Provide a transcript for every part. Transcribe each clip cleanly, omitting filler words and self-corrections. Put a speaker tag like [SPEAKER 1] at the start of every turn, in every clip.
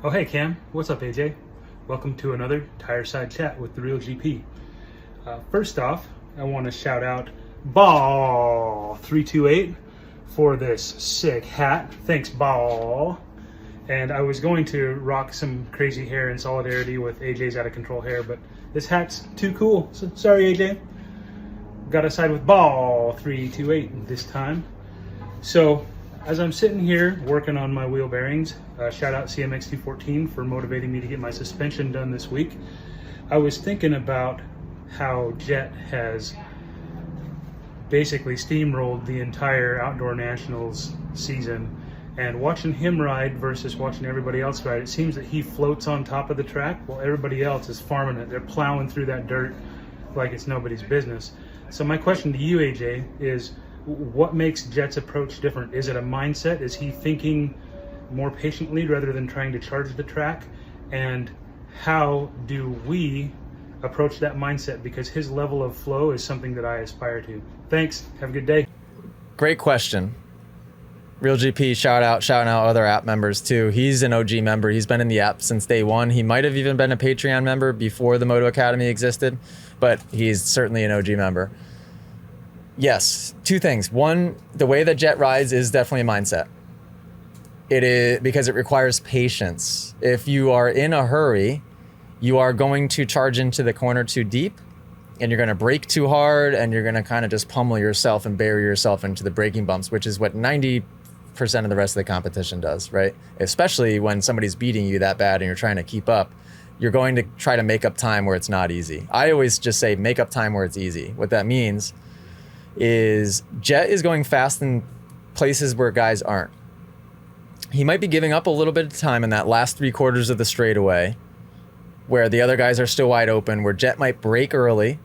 [SPEAKER 1] Oh, hey Cam, what's up AJ? Welcome to another Tire Side Chat with The Real GP. First off, I want to shout out Ball328 for this sick hat. Thanks, Ball. And I was going to rock some crazy hair in solidarity with AJ's out of control hair, but this hat's too cool. So, sorry AJ. Got to side with Ball328 this time. So, as I'm sitting here working on my wheel bearings, shout out CMX214 for motivating me to get my suspension done this week. I was thinking about how Jett has basically steamrolled the entire Outdoor Nationals season, and watching him ride versus watching everybody else ride, it seems that he floats on top of the track while everybody else is farming it. They're plowing through that dirt like it's nobody's business. So my question to you, AJ, is what makes Jett's approach different? Is it a mindset? Is he thinking more patiently rather than trying to charge the track? And how do we approach that mindset? Because his level of flow is something that I aspire to. Thanks. Have a good day.
[SPEAKER 2] Great question. Real GP, shouting out other app members too. He's an OG member. He's been in the app since day one. He might have even been a Patreon member before the Moto Academy existed, but he's certainly an OG member. Yes, two things. One, the way that Jett rides is definitely a mindset. It is because it requires patience. If you are in a hurry, you are going to charge into the corner too deep, and you're going to brake too hard, and you're going to kind of just pummel yourself and bury yourself into the braking bumps, which is what 90% of the rest of the competition does, right? Especially when somebody's beating you that bad and you're trying to keep up, you're going to try to make up time where it's not easy. I always just say make up time where it's easy. What that means is Jett is going fast in places where guys aren't. He might be giving up a little bit of time in that last 3/4 of the straightaway where the other guys are still wide open, where Jett might brake early,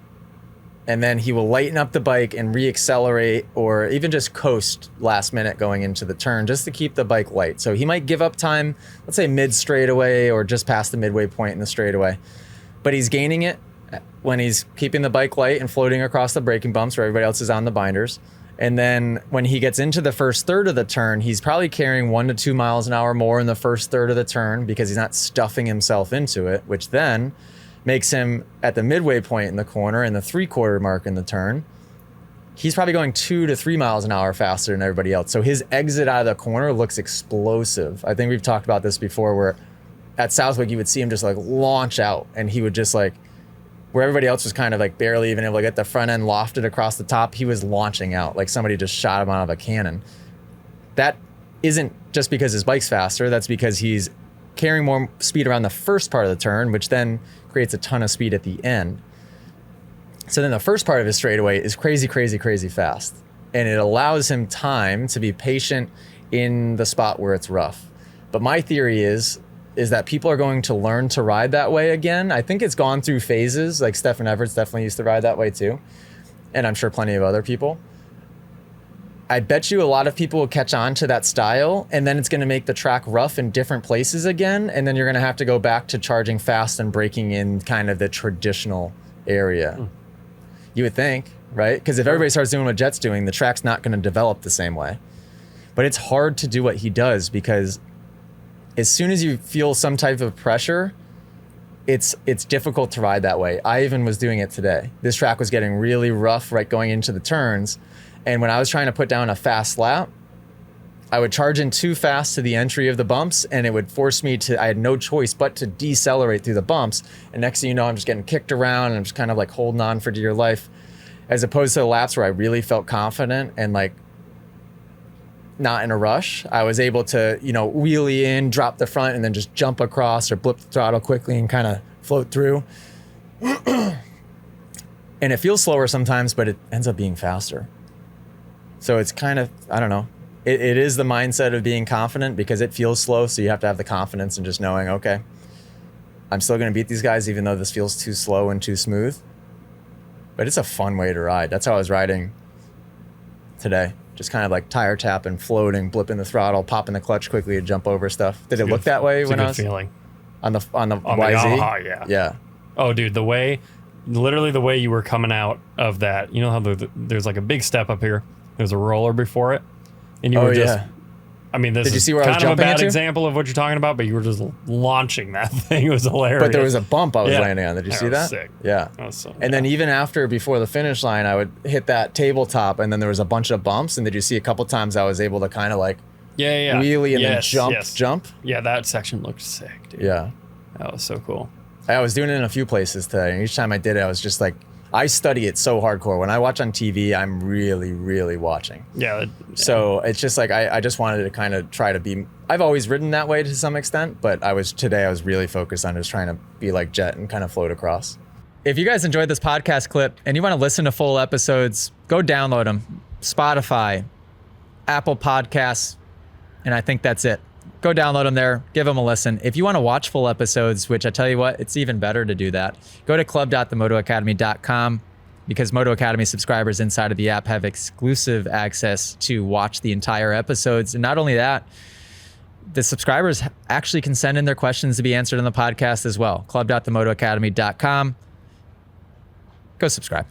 [SPEAKER 2] and then he will lighten up the bike and re-accelerate or even just coast last minute going into the turn just to keep the bike light. So he might give up time, let's say mid straightaway or just past the midway point in the straightaway, but he's gaining it when he's keeping the bike light and floating across the braking bumps where everybody else is on the binders. And then when he gets into the first third of the turn, he's probably carrying 1 to 2 miles an hour more in the first third of the turn because he's not stuffing himself into it, which then makes him at the midway point in the corner and the 3/4 mark in the turn, he's probably going 2 to 3 miles an hour faster than everybody else. So his exit out of the corner looks explosive. I think we've talked about this before where at Southwick, you would see him just like launch out, and he would just like, where everybody else was kind of like barely even able to get the front end lofted across the top, he was launching out like somebody just shot him out of a cannon. That isn't just because his bike's faster. That's because he's carrying more speed around the first part of the turn, which then creates a ton of speed at the end. So then the first part of his straightaway is crazy, crazy, crazy fast. And it allows him time to be patient in the spot where it's rough. But my theory is that people are going to learn to ride that way again. I think it's gone through phases. Like Stefan Everts definitely used to ride that way too. And I'm sure plenty of other people. I bet you a lot of people will catch on to that style, and then it's going to make the track rough in different places again. And then you're going to have to go back to charging fast and braking in kind of the traditional area. You would think, right? Because if everybody starts doing what Jett's doing, the track's not going to develop the same way. But it's hard to do what he does because as soon as you feel some type of pressure, it's difficult to ride that way. I even was doing it today. This track was getting really rough right going into the turns. And when I was trying to put down a fast lap, I would charge in too fast to the entry of the bumps, and it would force me to, I had no choice but to decelerate through the bumps. And next thing you know, I'm just getting kicked around and I'm just kind of like holding on for dear life, as opposed to the laps where I really felt confident and like not in a rush. I was able to, wheelie in, drop the front, and then just jump across or blip the throttle quickly and kind of float through. And it feels slower sometimes, but it ends up being faster. So it's kind of, I don't know. It is the mindset of being confident because it feels slow. So you have to have the confidence and just knowing, okay, I'm still going to beat these guys even though this feels too slow and too smooth. But it's a fun way to ride. That's how I was riding today. Just kind of like tire tapping, floating, blipping the throttle, popping the clutch quickly to jump over stuff. Did it look that way when I was
[SPEAKER 3] feeling
[SPEAKER 2] on the YZ?
[SPEAKER 3] Yamaha, yeah.
[SPEAKER 2] Yeah.
[SPEAKER 3] Oh, dude, literally the way you were coming out of that. You know how there's like a big step up here. There's a roller before it, and you were just I mean, this
[SPEAKER 2] Did you
[SPEAKER 3] is
[SPEAKER 2] see where I was
[SPEAKER 3] kind of a
[SPEAKER 2] jumping
[SPEAKER 3] bad
[SPEAKER 2] into?
[SPEAKER 3] example of what you're talking about, but you were just launching that thing. It was hilarious.
[SPEAKER 2] But there was a bump I was
[SPEAKER 3] Yeah.
[SPEAKER 2] landing on. Did you
[SPEAKER 3] That
[SPEAKER 2] see
[SPEAKER 3] was
[SPEAKER 2] that?
[SPEAKER 3] sick.
[SPEAKER 2] Yeah.
[SPEAKER 3] That was so-
[SPEAKER 2] And then even after, before the finish line, I would hit that tabletop, and then there was a bunch of bumps. And did you see a couple times I was able to kind of like
[SPEAKER 3] yeah.
[SPEAKER 2] wheelie and then
[SPEAKER 3] Yes,
[SPEAKER 2] jump,
[SPEAKER 3] yes.
[SPEAKER 2] jump?
[SPEAKER 3] Yeah, that section looked sick, dude.
[SPEAKER 2] Yeah.
[SPEAKER 3] That was so cool.
[SPEAKER 2] I was doing it in a few places today, and each time I did it, I was just like, I study it so hardcore. When I watch on TV, I'm really, really watching.
[SPEAKER 3] Yeah.
[SPEAKER 2] So it's just like I just wanted to kind of try to be. I've always ridden that way to some extent, but today I was really focused on just trying to be like Jett and kind of float across. If you guys enjoyed this podcast clip and you want to listen to full episodes, go download them. Spotify, Apple Podcasts, and I think that's it. Go download them there, give them a listen. If you want to watch full episodes, which I tell you what, it's even better to do that, go to club.themotoacademy.com, because Moto Academy subscribers inside of the app have exclusive access to watch the entire episodes. And not only that, the subscribers actually can send in their questions to be answered on the podcast as well. Club.themotoacademy.com. Go subscribe.